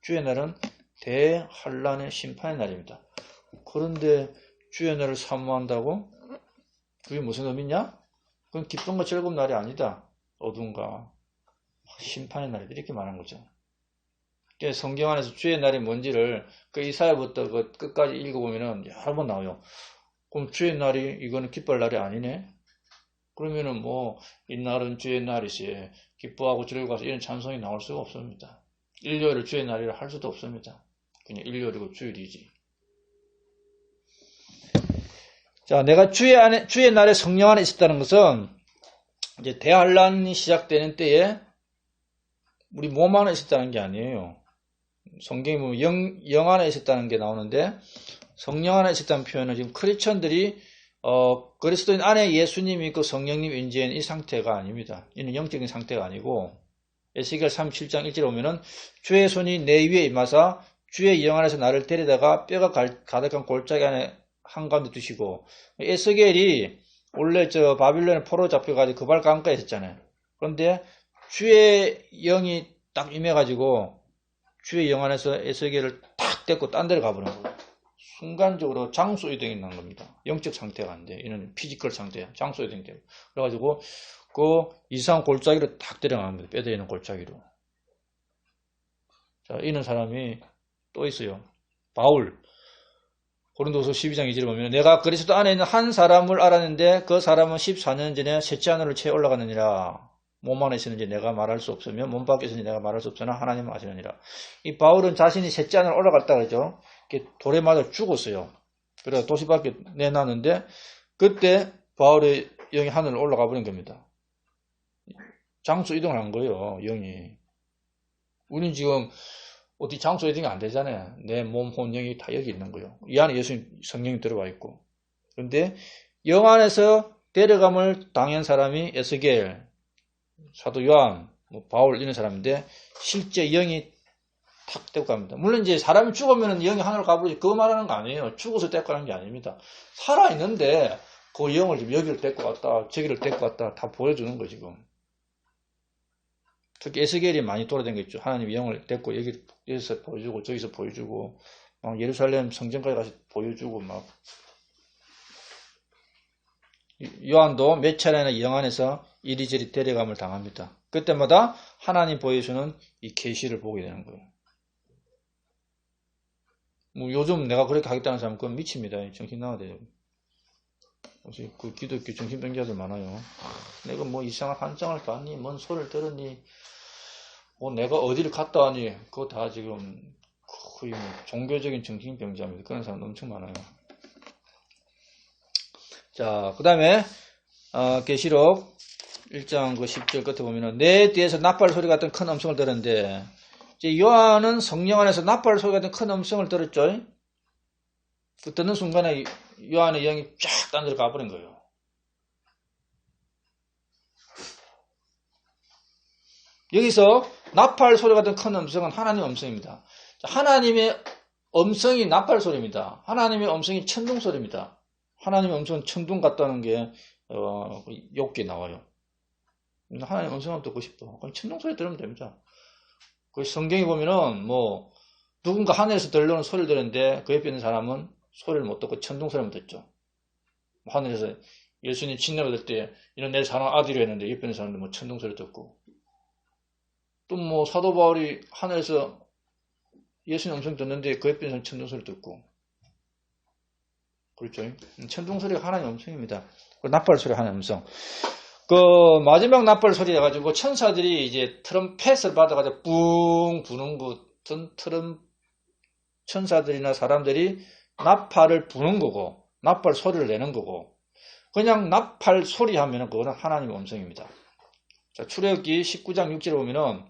주의 날은 대환란의 심판의 날입니다. 그런데 주의 날을 사모한다고? 그게 무슨 의미냐? 그건 기쁨과 즐거운 날이 아니다. 어둠과 심판의 날이다. 이렇게 말한 거죠. 성경 안에서 주의 날이 뭔지를 그 이사야부터 그 끝까지 읽어보면은 여러 번 나와요. 그럼 주의 날이 이거는 기뻐할 날이 아니네? 그러면은 이 날은 주의 날이시 기뻐하고 즐거워서 이런 찬송이 나올 수가 없습니다. 일요일을 주의 날이라 할 수도 없습니다. 그냥 일요일이고 주일이지. 자, 내가 주의 날에 성령 안에 있었다는 것은 이제 대환란이 시작되는 때에 우리 몸 안에 있었다는 게 아니에요. 성경에 보면 영 안에 있었다는 게 나오는데 성령 안에 있었다는 표현은 지금 크리스천들이 그리스도인 안에 예수님이 있고 성령님 인지한 이 상태가 아닙니다. 이는 영적인 상태가 아니고 에스겔 37장 1절에 보면은 주의 손이 내 위에 임하사 주의 영 안에서 나를 데리다가 뼈가 가득한 골짜기 안에 한가운데 두시고 에스겔이 원래 저 바빌론에 포로 잡혀가지고 그발 강가에 있었잖아요. 그런데 주의 영이 딱 임해가지고 주의 영 안에서 에스겔을 탁 떼고 딴 데로 가버린 거예요. 순간적으로 장소 이동이 난 겁니다. 영적 상태가 안 돼. 이는 피지컬 상태야. 장소 이동이 돼요. 그래가지고 그 이상한 골짜기로 탁 데려갑니다. 뼈대 있는 골짜기로. 자, 이런 사람이 또 있어요. 바울. 고린도서 12장 2절에 보면 내가 그리스도 안에 있는 한 사람을 알았는데 그 사람은 14년 전에 셋째 하늘을 채 올라갔느니라. 몸 안에 있었는지 내가 말할 수 없으며 몸 밖에 있었는지 내가 말할 수 없으나 하나님은 아시느니라. 이 바울은 자신이 셋째 하늘 올라갔다 그러죠. 돌에 맞아 죽었어요. 그래서 도시 밖에 내놨는데 그때 바울의 영이 하늘을 올라가 버린 겁니다. 장소 이동을 한 거예요. 영이. 우리는 지금 어디 장소 이동이 안 되잖아요. 내 몸, 혼, 영이 다 여기 있는 거예요. 이 안에 예수님 성령이 들어와 있고. 그런데 영 안에서 데려감을 당한 사람이 에스겔, 사도 요한, 바울 이런 사람인데 실제 영이 탁 떼고 갑니다. 물론 이제 사람이 죽으면 영이 하늘로 가버리지 그거 말하는 거 아니에요. 죽어서 떼고 가는 게 아닙니다. 살아있는데 그 영을 지금 여기를 떼고 갔다 저기를 떼고 갔다 다 보여주는 거예요 지금. 특히 에스겔이 많이 돌아다녔죠. 하나님 영을 떼고 여기서 보여주고 저기서 보여주고 막 예루살렘 성전까지 가서 보여주고 막 요한도 몇 차례나 영 안에서 이리저리 데려감을 당합니다. 그때마다 하나님 보여주는 이 계시를 보게 되는 거예요. 뭐 요즘 내가 그렇게 하겠다는 사람은 그건 미칩니다. 정신 나가야 돼요. 그 기독교 정신병자들 많아요. 내가 뭐 이상한 한장을 봤니? 뭔 소리를 들었니? 뭐 내가 어디를 갔다 왔니? 그거 다 지금 거의 뭐 종교적인 정신병자입니다. 그런 사람 엄청 많아요. 자, 그 다음에 계시록 1장 그 10절 끝에 보면은 내 뒤에서 나팔 소리 같은 큰 음성을 들었는데 이제 요한은 성령 안에서 나팔 소리 같은 큰 음성을 들었죠. 그 듣는 순간에 요한의 영이 쫙 딴 데로 가버린 거예요. 여기서 나팔 소리 같은 큰 음성은 하나님의 음성입니다. 하나님의 음성이 나팔 소리입니다. 하나님의 음성이 천둥 소리입니다. 하나님의 음성은 천둥 같다는 게 욥기에 나와요. 하나님의 음성을 듣고 싶어. 그럼 천둥 소리 들으면 됩니다. 그 성경에 보면은 뭐 누군가 하늘에서 들려오는 소리를 들었는데 그 옆에 있는 사람은 소리를 못 듣고 천둥 소리만 듣죠. 하늘에서 예수님 침례 받을 때 이런 내 사랑 아들이 했는데 옆에 있는 사람들 뭐 천둥 소리 듣고 또 뭐 사도 바울이 하늘에서 예수님 음성 듣는데 그 옆에 있는 사람 천둥 소리 듣고 그렇죠. 천둥 소리가 하나님의 음성입니다. 나팔 소리가 하나님의 음성. 그 마지막 나팔 소리 해가지고 천사들이 이제 트럼펫을 받아가지고 뿡 부는 것은 천사들이나 사람들이 나팔을 부는 거고 나팔 소리를 내는 거고 그냥 나팔 소리 하면은 그거는 하나님의 음성입니다. 자, 출애굽기 19장 6절에 보면은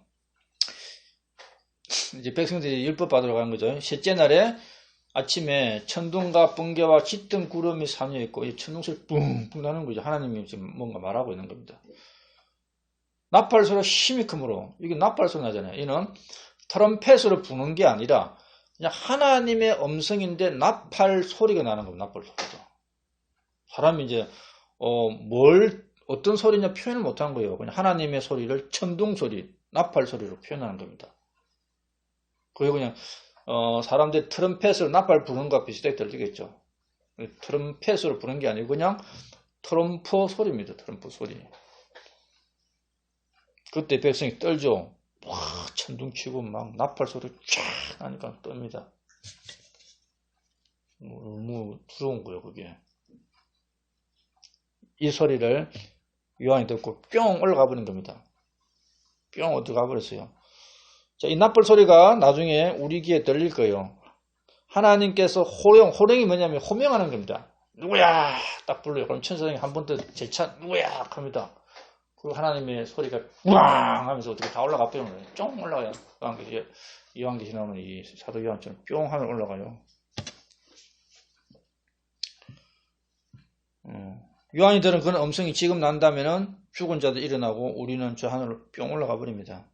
이제 백성들이 율법 받으러 가는 거죠. 셋째 날에 아침에 천둥과 번개와 짙은 구름이 삼여 있고 이 천둥 소리 뿡뿡 나는 거죠. 하나님이 지금 뭔가 말하고 있는 겁니다. 나팔 소리가 힘이 크므로 이게 나팔 소리 나잖아요. 이는 트럼펫으로 부는 게 아니라 그냥 하나님의 음성인데 나팔 소리가 나는 겁니다. 나팔 소리가. 사람이 이제 어떤 소리냐 표현을 못한 거예요. 그냥 하나님의 소리를 천둥 소리, 나팔 소리로 표현하는 겁니다. 그게 그냥 사람들이 트럼펫으로 나팔 부는 것과 비슷하게 들리겠죠. 트럼펫으로 부는 게 아니고 그냥 트럼프 소리입니다. 트럼프 소리. 그때 백성이 떨죠. 와, 천둥 치고 막 나팔 소리 쫙 나니까 떱니다. 너무 두려운 거예요, 그게. 이 소리를 요한이 듣고 뿅 올라가 버린 겁니다. 뿅 어디 가버렸어요. 자, 이 납벌 소리가 나중에 우리 귀에 들릴 거예요. 하나님께서 호령이 뭐냐면 호명하는 겁니다. 누구야? 딱 불러요. 그럼 천사장이 한 번 더 재차 누구야? 합니다. 그 하나님의 소리가 우왕 하면서 어떻게 다 올라가 버리는 거예요. 쫑 올라가요. 요한계시 나오는 이 사도 요한처럼 뿅 하면 올라가요. 요한이 들은 그런 음성이 지금 난다면은 죽은 자도 일어나고 우리는 저 하늘로 뿅 올라가 버립니다.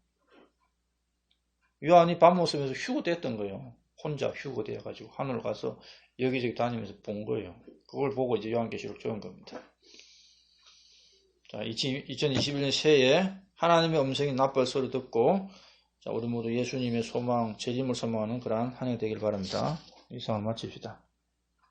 요한이 밥 먹으면서 휴거됐던 거예요. 혼자 휴거되어가지고 하늘로 가서 여기저기 다니면서 본 거예요. 그걸 보고 이제 요한계시록 적은 겁니다. 자, 2021년 새해에 하나님의 음성이 납벌 소리 듣고 자, 우리 모두 예수님의 소망, 재림을 소망하는 그러한 한 해 되길 바랍니다. 이상을 마칩시다.